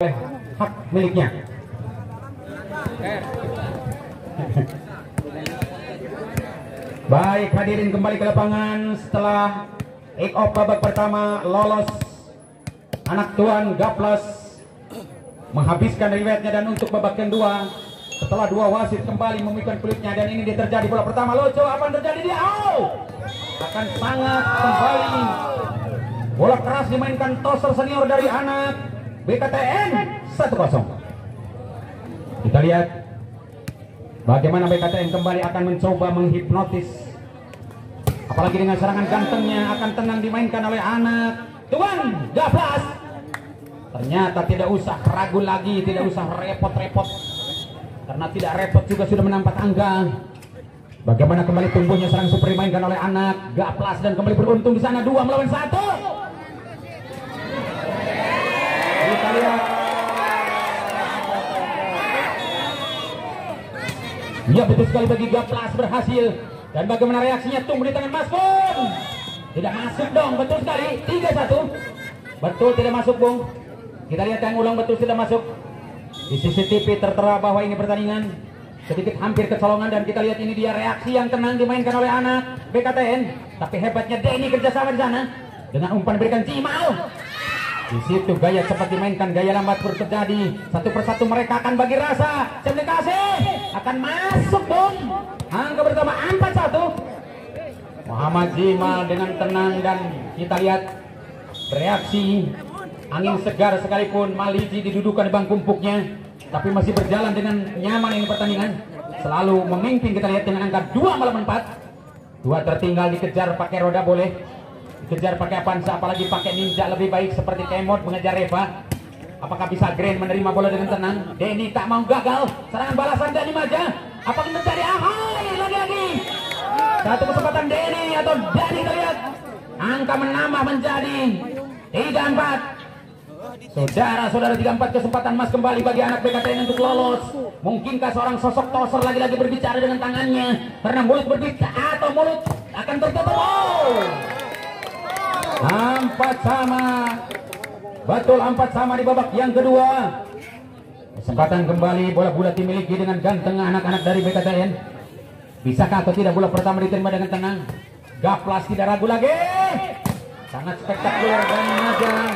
hak miliknya. Baik, hadirin kembali ke lapangan setelah kick off babak pertama lolos anak tuan Gaplas menghabiskan riwayatnya, dan untuk babak kedua setelah dua wasit kembali memikirkan kulitnya, dan ini terjadi bola pertama lucu. Apa yang terjadi dia? Akan sangat kembali bola keras dimainkan toser senior dari anak BKTN 1-0. Kita lihat bagaimana BKTN kembali akan mencoba menghipnotis, apalagi dengan serangan gantengnya akan tenang dimainkan oleh anak tuan Gaplas. Ternyata tidak usah ragu lagi, tidak usah repot-repot, karena tidak repot juga sudah menampak angka. Bagaimana kembali tumbuhnya serang super dimainkan oleh anak Gaplas, dan kembali beruntung di sana 2 melawan 1. Kita lihat, ya betul sekali bagi Gaplas berhasil, dan bagaimana reaksinya tunggu di tangan Maskun. Tidak masuk dong, betul sekali 3-1. Betul tidak masuk Bung. Kita lihat yang ulang, betul tidak masuk. Di CCTV tertera bahwa ini pertandingan sedikit hampir kecolongan, dan kita lihat ini dia reaksi yang tenang dimainkan oleh anak BKTN. Tapi hebatnya Denny kerjasama di sana dengan umpan berikan Cimal. Di situ gaya cepat dimainkan, gaya lambat terjadi. Satu persatu mereka akan bagi rasa. Saya kasih akan masuk Bung. Angka pertama 4-1. Muhammad Jimal dengan tenang, dan kita lihat reaksi angin segar sekalipun Maliji didudukan di bangku empuknya, tapi masih berjalan dengan nyaman ini pertandingan. Selalu memimpin, kita lihat dengan angka 2 melawan 4. 2 tertinggal, dikejar pakai roda boleh, dikejar pakai Avanza, apalagi pakai ninja lebih baik seperti Kemot mengejar Reva. Apakah bisa Grand menerima bola dengan tenang? Denny tak mau gagal. Serangan balasan Denny Maja. Apakah menjadi lagi-lagi satu kesempatan Denny atau Denny, kita lihat angka menambah menjadi 3-4. Saudara-saudara, 3-4 kesempatan emas kembali bagi anak BKTN untuk lolos. Mungkinkah seorang sosok toser lagi-lagi berbicara dengan tangannya? Karena mulut berbicara atau mulut akan tertutup. 4 sama. Betul, 4 sama di babak yang kedua. Kesempatan kembali, bola bulat dimiliki dengan ganteng anak-anak dari BKTN. Bisakah atau tidak bola pertama diterima dengan tenang? Gaplas tidak ragu lagi. Sangat spektakuler dan mengajar.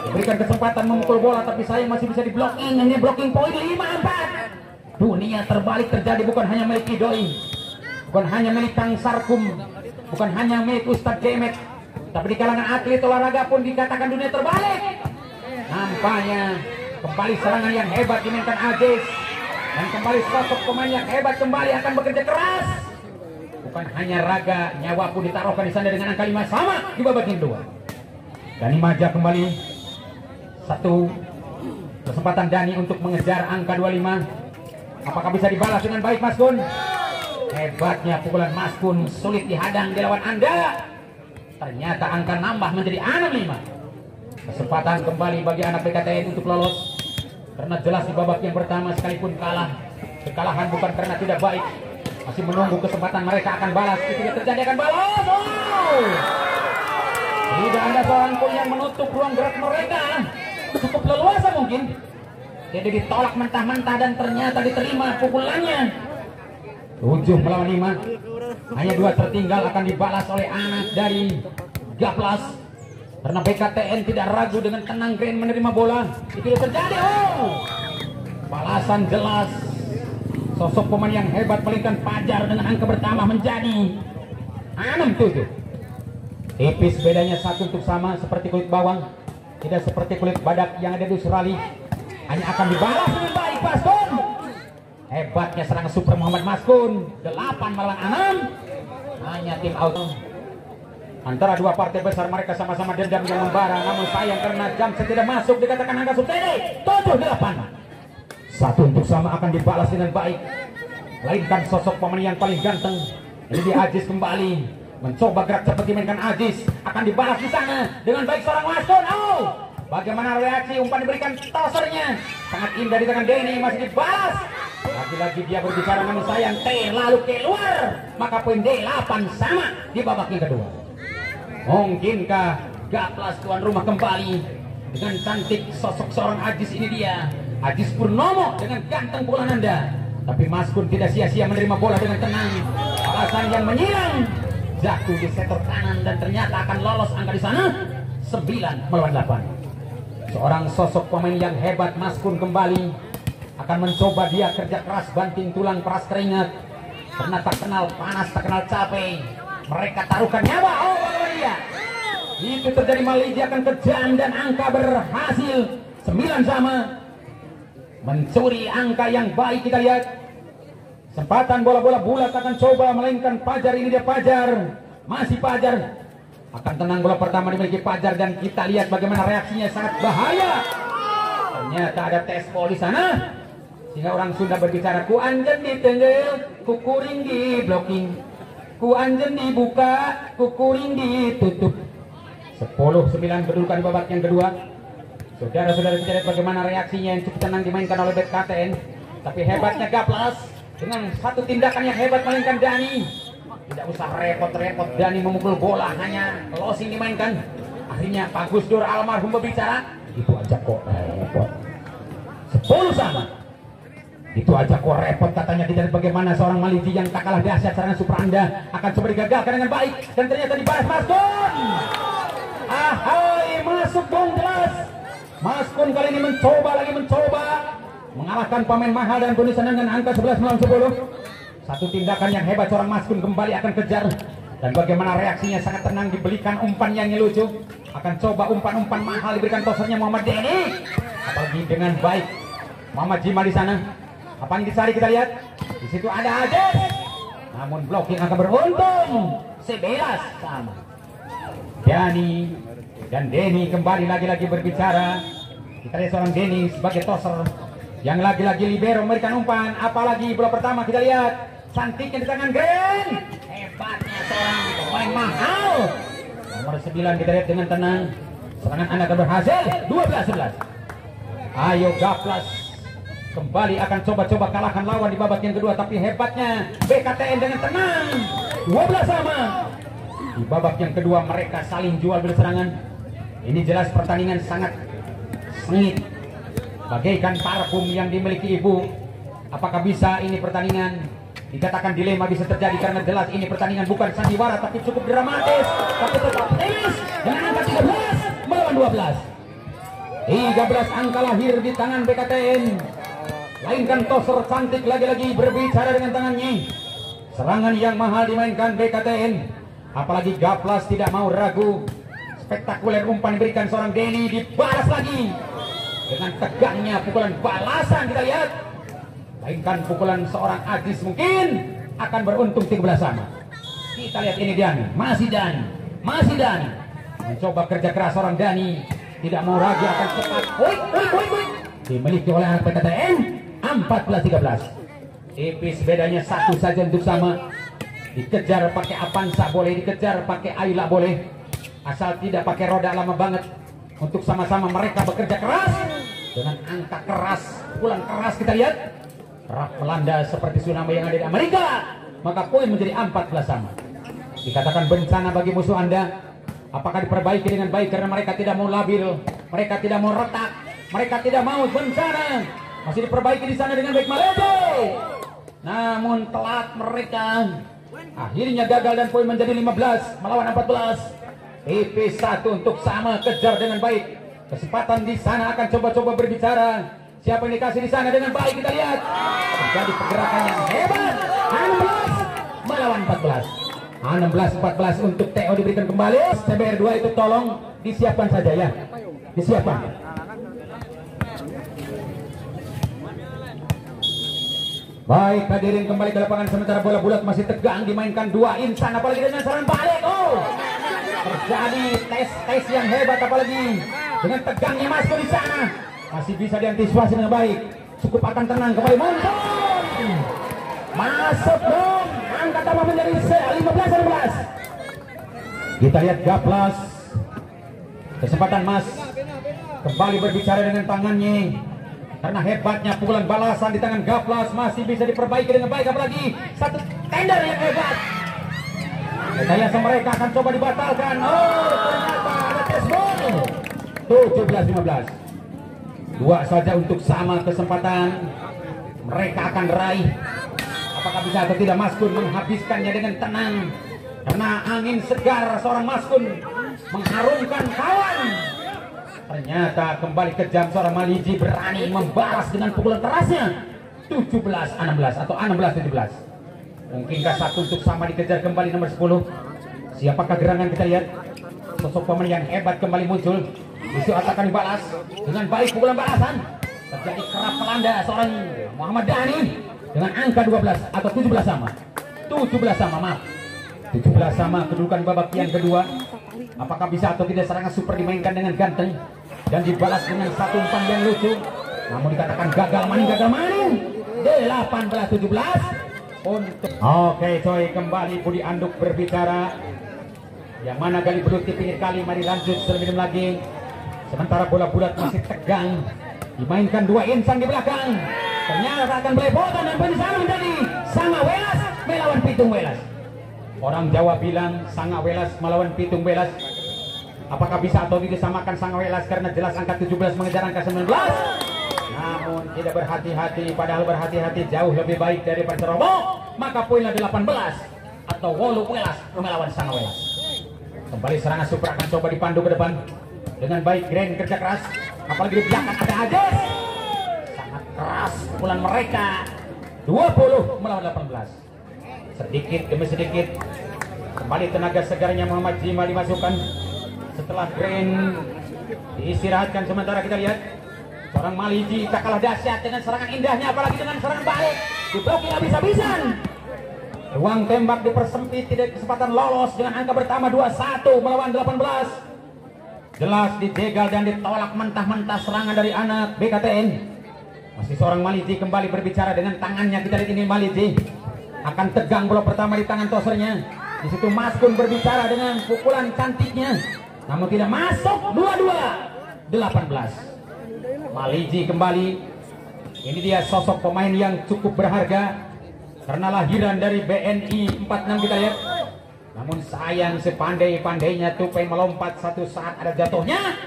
Diberikan kesempatan memukul bola, tapi sayang masih bisa di-blocking. Hanya blocking poin 5-4. Dunia terbalik terjadi bukan hanya milik Idoi, bukan hanya milik Kang Sarkum, bukan hanya milik Ustadz Jemet, tapi di kalangan atlet olahraga pun dikatakan dunia terbalik. Nampaknya kembali serangan yang hebat dimainkan Ajis, dan kembali sosok pemain yang hebat kembali akan bekerja keras. Bukan hanya raga, nyawa pun ditaruhkan di sana dengan angka 5 sama di babak kedua. Dani Maja kembali. Satu kesempatan Dani untuk mengejar angka 25. Apakah bisa dibalas dengan baik Maskun? Hebatnya pukulan Maskun, sulit dihadang di lawan Anda. Ternyata angka nambah menjadi 65. Kesempatan kembali bagi anak BKTN untuk lolos, karena jelas di babak yang pertama sekalipun kalah, kekalahan bukan karena tidak baik. Masih menunggu kesempatan mereka akan balas. Itu yang terjadi, akan balas. Tidak ada seorang pun yang menutup ruang gerak mereka. Cukup leluasa mungkin. Jadi ditolak mentah-mentah, dan ternyata diterima pukulannya. 7 melawan 5. Hanya 2 tertinggal akan dibalas oleh anak dari Gaplas. Karena BKTN tidak ragu dengan tenang Grand menerima bola. Itu yang terjadi. Balasan jelas. Sosok pemain yang hebat melingkan Fajar dengan angka pertama menjadi 6-7. Tipis bedanya 1 untuk sama, seperti kulit bawang, tidak seperti kulit badak yang ada di Australia. Hanya akan dibalas dengan baik Maskun. Hebatnya serangan super Muhammad Maskun. 8 melawan 6. Hanya tim auto. Antara 2 partai besar mereka sama-sama dendam yang membara. Namun sayang karena jam tidak masuk, dikatakan angka subsidi 7-8. 1 untuk sama akan dibalas dengan baik. Lainkan sosok pemain yang paling ganteng. Ini di Ajis kembali. Mencoba gerak cepat dimainkan Ajis, akan dibalas di sana dengan baik seorang Maskun. Bagaimana reaksi umpan diberikan tosernya, sangat indah di tangan Denny, masih dibalas. Lagi-lagi dia berbicara, namun sayang T lalu keluar, maka poin D8 sama di babak yang kedua. Mungkinkah Gaplas tuan rumah kembali dengan cantik sosok seorang Ajis. Ini dia Ajis Purnomo dengan ganteng pukulan Anda. Tapi Mas Kun tidak sia-sia menerima bola dengan tenang. Alasan yang menyilang, jatuh di sektor kanan dan ternyata akan lolos angka di sana. 9-8. Seorang sosok pemain yang hebat. Mas Kun kembali akan mencoba dia kerja keras, banting tulang, peras keringat, karena tak kenal panas, tak kenal capek. Mereka taruhkan nyawa. Oh, dia itu terjadi. Malaysia akan kejam dan angka berhasil 9-sama. Mencuri angka yang baik. Kita lihat kesempatan bola-bola bulat akan coba melainkan Pajar. Ini dia Pajar, masih Pajar akan tenang. Bola pertama dimiliki Pajar dan kita lihat bagaimana reaksinya, sangat bahaya. Ternyata ada tes poli sana sehingga orang Sunda berbicara, ku anjen ditenggel, ku kuring di blocking, ku anjen dibuka, ku kuring ditutup. 10-9 berdudukan babak yang kedua. Saudara-saudara kita lihat bagaimana reaksinya yang cukup tenang dimainkan oleh BKTN. Tapi hebatnya Gaplas dengan satu tindakan yang hebat melainkan Dani. Tidak usah repot-repot Dani memukul bola, hanya closing dimainkan. Akhirnya Pak Gus Dur almarhum berbicara, itu aja kok repot. 10-sama. Itu aja kok repot katanya. Tidak bagaimana seorang Maliji yang tak kalah dahsyat serangan super Anda akan coba digagalkan dengan baik dan ternyata dibalas Mas Kun. Ahai, masuk dong jelas. Mas Kun kali ini mencoba mengalahkan pemain mahal dan bonus dengan angka 11-10. Satu tindakan yang hebat seorang Mas Kun kembali akan kejar dan bagaimana reaksinya sangat tenang, dibelikan umpan yang lucu. Akan coba umpan-umpan mahal diberikan tosernya Muhammad Denny. Apalagi dengan baik Muhammad Jimal di sana. Apa yang dicari kita lihat. Di situ ada Ajis. Namun blocking akan beruntung. 11-sama. Dani dan Denny kembali lagi-lagi berbicara. Kita lihat seorang Denny sebagai toser yang lagi-lagi libero memberikan umpan. Apalagi bola pertama kita lihat cantiknya di tangan Green. Hebatnya seorang pemain mahal. Nomor 9 kita lihat dengan tenang. Serangan Anda akan berhasil. 12-11. Ayo Gaplas kembali akan coba-coba kalahkan lawan di babak yang kedua. Tapi hebatnya BKTN dengan tenang. 12-sama. Di babak yang kedua mereka saling jual beli serangan. Ini jelas pertandingan sangat sengit, bagaikan parfum yang dimiliki ibu. Apakah bisa ini pertandingan dikatakan dilema bisa terjadi, karena jelas ini pertandingan bukan sandiwara tapi cukup dramatis. Tapi tetap tenis dengan angka 13 melawan 12. 13 angka lahir di tangan BKTN. Lainkan toser cantik lagi-lagi berbicara dengan tangannya. Serangan yang mahal dimainkan BKTN. Apalagi Gaplas tidak mau ragu. Spektakuler umpan diberikan seorang Denny, dibalas lagi dengan tegangnya pukulan balasan. Kita lihat lainkan pukulan seorang Ajis mungkin akan beruntung 13-sama. Kita lihat ini Dani, masih Dani mencoba kerja keras seorang Dani, tidak mau ragu akan cepat. Dimiliki oleh anak PTTN. 14-13. Tipis bedanya satu saja untuk sama. Dikejar pakai Avanza boleh, dikejar pakai Ayla boleh, asal tidak pakai roda lama banget. Untuk sama-sama mereka bekerja keras dengan angka keras, pukulan keras. Kita lihat kerap melanda seperti tsunami yang ada di Amerika. Maka poin menjadi 14-sama. Dikatakan bencana bagi musuh Anda. Apakah diperbaiki dengan baik karena mereka tidak mau labil, mereka tidak mau retak, mereka tidak mau bencana. Masih diperbaiki di sana dengan baik Malaysia. Namun telat mereka. Akhirnya gagal dan poin menjadi 15 melawan 14. PP 1 untuk sama, kejar dengan baik. Kesempatan di sana akan coba-coba berbicara. Siapa yang dikasih di sana dengan baik kita lihat. Terjadi pergerakan yang hebat. 16 melawan 14. 16-14 untuk TO diberikan kembali. CBR 2 itu tolong disiapkan saja ya. Disiapkan. Baik, hadirin kembali ke lapangan sementara bola bulat masih tegang dimainkan dua insan, apalagi dengan serangan balik. Oh, terjadi tes yang hebat apalagi dengan tegangnya Mas Kun di sana. Masih bisa diantisipasi dengan baik. Cukup akan tenang kembali muncul. Masuk dong. Angka tambah menjadi 15-16. Kita lihat Gaplas. Kesempatan Mas kembali berbicara dengan tangannya. Karena hebatnya pukulan balasan di tangan Gaplas masih bisa diperbaiki dengan baik, apalagi satu tender yang hebat. Rekayasa mereka akan coba dibatalkan. Oh, ternyata ada tes ball. 17-15. Dua saja untuk sama kesempatan mereka akan raih. Apakah bisa atau tidak Maskun menghabiskannya dengan tenang, karena angin segar seorang Maskun mengharumkan kawan. Ternyata kembali kejam seorang Maliji berani membalas dengan pukulan kerasnya. 17-16 atau 16-17. Mungkinkah satu untuk sama dikejar kembali nomor 10? Siapakah gerangan? Kita lihat sosok pemain yang hebat kembali muncul. Isu akan dibalas dengan baik pukulan balasan. Terjadi kerap melanda seorang Muhammad Dhani dengan angka 12 atau 17 sama. 17 sama, maaf. 17 sama kedudukan babak yang kedua. Apakah bisa atau tidak serangan super dimainkan dengan ganteng dan dibalas dengan satu umpan yang lucu, namun dikatakan gagal maning 18-17 untuk. Oke coy, kembali Budi Anduk berbicara. Yang mana Gali Beluti pinggir kali, mari lanjut lebih lagi. Sementara bola bulat masih tegang, dimainkan dua insan di belakang. Ternyata akan belepotan dan bersama menjadi Sanga Welas melawan Pitung Welas. Orang Jawa bilang Sanga Welas melawan Pitung Welas. Apakah bisa atau tidak disamakan Sanga Welas karena jelas angka 17 mengejar angka 19. Namun tidak berhati-hati, padahal berhati-hati jauh lebih baik daripada Ceroboh. Maka poinnya 18 atau Wolu Welas melawan Sanga Welas. Kembali serangan super akan coba dipandu ke depan dengan baik. Grand kerja keras, apalagi di belakang ada Ajes. Sangat keras pukulan mereka. 20 melawan 18. Sedikit demi sedikit kembali tenaga segarnya Muhammad Jima dimasukkan setelah Grand diistirahatkan. Sementara kita lihat seorang Maliji tak kalah dahsyat dengan serangan indahnya, apalagi dengan serangan balik diblokir habis-habisan. Ruang tembak dipersempit, tidak kesempatan lolos dengan angka pertama 21 melawan 18. Jelas dijegal dan ditolak mentah-mentah serangan dari anak BKTN. Masih seorang Maliji kembali berbicara dengan tangannya. Kita lihat ini Maliji akan tegang bola pertama di tangan tosernya. Di situ Maskun berbicara dengan pukulan cantiknya, namun tidak masuk. 22-18. Maliji kembali. Ini dia sosok pemain yang cukup berharga karena lahiran dari BNI 46 kita lihat. Namun sayang sepandai-pandainya Tupai melompat, satu saat ada jatuhnya.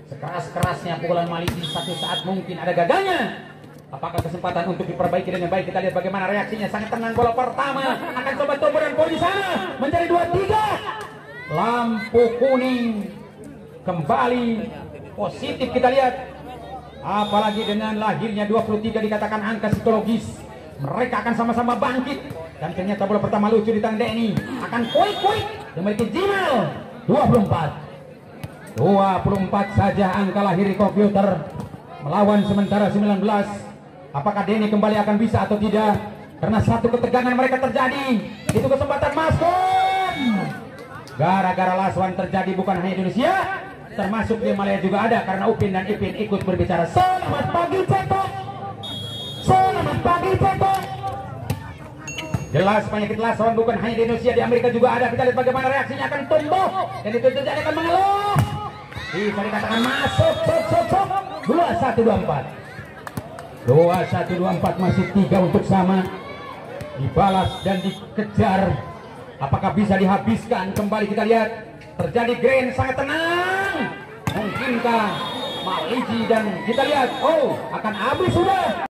Sekeras-kerasnya pukulan Maliji satu saat mungkin ada gagalnya. Apakah kesempatan untuk diperbaiki dengan baik? Kita lihat bagaimana reaksinya. Sangat tenang bola pertama. Akan coba tumbuh dan poin di sana menjadi 2-3. Lampu kuning kembali positif kita lihat. Apalagi dengan lahirnya 23 dikatakan angka psikologis. Mereka akan sama-sama bangkit. Dan ternyata bola pertama lucu di tangan Denny. Akan kuik-kuik dimiliki Jimal. 24 saja angka lahir di komputer. Melawan sementara 19. Apakah Denny kembali akan bisa atau tidak? Karena satu ketegangan mereka terjadi. Itu kesempatan Maskun. Gara-gara lasuan terjadi bukan hanya Indonesia, termasuk di Malaysia juga ada. Karena Upin dan Ipin ikut berbicara. Selamat pagi Cetok. Selamat pagi Cetok. Jelas penyakit lasuan bukan hanya di Indonesia, di Amerika juga ada. Kita lihat bagaimana reaksinya akan tumbuh. Dan itu terjadi akan mengeluh. Bisa dikatakan masuk. 21-24 masih 3 untuk sama. Dibalas dan dikejar. Apakah bisa dihabiskan? Kembali kita lihat. Terjadi Grand sangat tenang. Mungkinkah Maliji dan kita lihat. Oh, akan habis sudah.